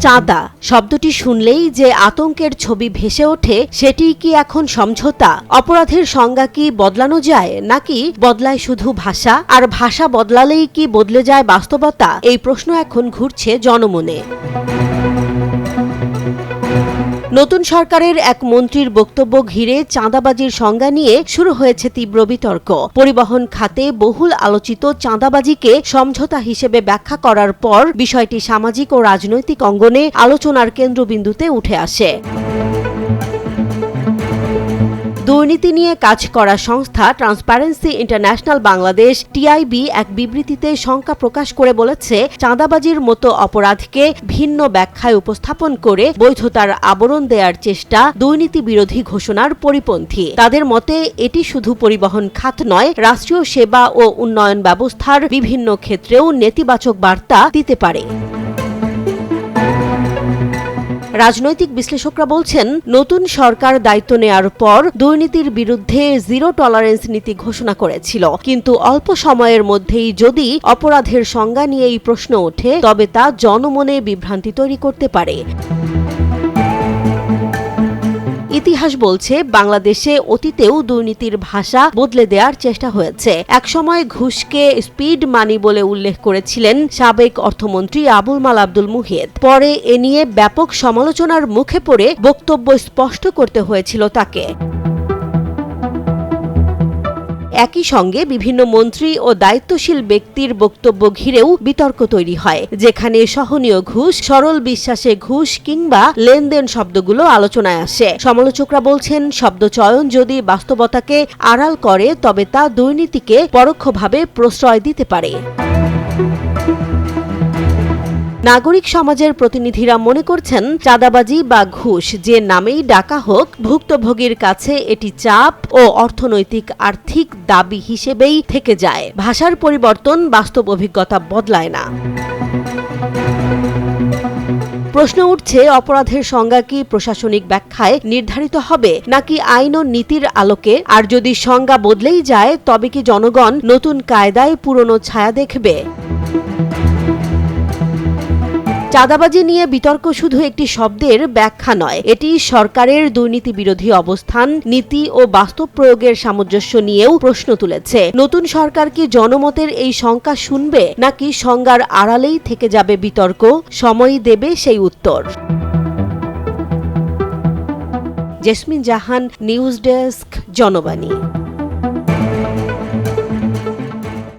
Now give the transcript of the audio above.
চাঁদা শব্দটি শুনলেই যে আতঙ্কের ছবি ভেসে ওঠে সেটি কি এখন সমঝোতা? অপরাধের সংজ্ঞা কি বদলানো যায় নাকি বদলায় শুধু ভাষা? আর ভাষা বদলালেই কি বদলে যায় বাস্তবতা? এই প্রশ্ন এখন ঘুরছে জনমনে। নতুন সরকারের এক মন্ত্রীর বক্তব্য ঘিরে চাঁদাবাজির সংজ্ঞা নিয়ে শুরু হয়েছে তীব্র বিতর্ক। পরিবহন খাতে বহুল আলোচিত চাঁদাবাজিকে সমঝোতা হিসেবে ব্যাখ্যা করার পর বিষয়টি সামাজিক ও রাজনৈতিক অঙ্গনে আলোচনার কেন্দ্রবিন্দুতে উঠে আসে। দুর্নীতি নিয়ে কাজ করা সংস্থা ট্রান্সপারেন্সি ইন্টারন্যাশনাল বাংলাদেশ টিআইবি এক বিবৃতিতে শঙ্কা প্রকাশ করে বলেছে, চাঁদাবাজির মতো অপরাধকে ভিন্ন ব্যাখ্যায় উপস্থাপন করে বৈধতার আবরণ দেওয়ার চেষ্টা দুর্নীতি বিরোধী ঘোষণার পরিপন্থী। তাদের মতে এটি শুধু পরিবহন খাত নয়, রাষ্ট্রীয় সেবা ও উন্নয়ন ব্যবস্থার বিভিন্ন ক্ষেত্রেও নেতিবাচক বার্তা দিতে পারে। রাজনৈতিক বিশ্লেষকরা বলছেন, নতুন সরকার দায়িত্ব নেয়ার পর দুর্নীতির বিরুদ্ধে জিরো টলারেন্স নীতি ঘোষণা করেছিল, কিন্তু অল্প সময়ের মধ্যেই যদি অপরাধের সংজ্ঞা নিয়ে এই প্রশ্ন ওঠে তবে তা জনমনে বিভ্রান্তি তৈরি করতে পারে। ইতিহাস বলছে, বাংলাদেশে অতীতেও দুর্নীতির ভাষা বদলে দেওয়ার চেষ্টা হয়েছে। একসময় ঘুষকে স্পিড মানি বলে উল্লেখ করেছিলেন সাবেক অর্থমন্ত্রী আবুল মাল আব্দুল মুহিত। পরে এ নিয়ে ব্যাপক সমালোচনার মুখে পড়ে বক্তব্য স্পষ্ট করতে হয়েছিল তাকে। একই সঙ্গে বিভিন্ন মন্ত্রী ও দায়িত্বশীল ব্যক্তির বক্তব্য ঘিরেও বিতর্ক তৈরি হয়, যেখানে সহনীয় ঘুষ, সরল বিশ্বাসে ঘুষ কিংবা লেনদেন শব্দগুলো আলোচনায় আসে। সমালোচকরা বলছেন, শব্দ চয়ন যদি বাস্তবতাকে আড়াল করে তবে তা দুর্নীতিকে পরোক্ষভাবে প্রশ্রয় দিতে পারে। নাগরিক সমাজের প্রতিনিধিরা মনে করছেন, চাঁদাবাজি বা ঘুষ যে নামেই ডাকা হোক, ভুক্তভোগীর কাছে এটি চাপ ও অর্থনৈতিক আর্থিক দাবি হিসেবেই থেকে যায়। ভাষার পরিবর্তন বাস্তব অভিজ্ঞতা বদলায় না। প্রশ্ন উঠছে, অপরাধের সংজ্ঞা কি প্রশাসনিক ব্যাখ্যায় নির্ধারিত হবে নাকি আইন ও নীতির আলোকে? আর যদি সংজ্ঞা বদলেই যায় তবে কি জনগণ নতুন কায়দায় পুরনো ছায়া দেখবে? চাঁদাবাজি নিয়ে বিতর্ক শুধু একটি শব্দের ব্যাখ্যা নয়, এটি সরকারের দুর্নীতি বিরোধী অবস্থান, নীতি ও বাস্তব প্রয়োগের সামঞ্জস্য নিয়েও প্রশ্ন তুলেছে। নতুন সরকার কি জনমতের এই শঙ্কা শুনবে নাকি সংজ্ঞার আড়ালেই থেকে যাবে বিতর্ক? সময়ই দেবে সেই উত্তর। জেসমিন জাহান, নিউজ ডেস্ক, জনবাণী।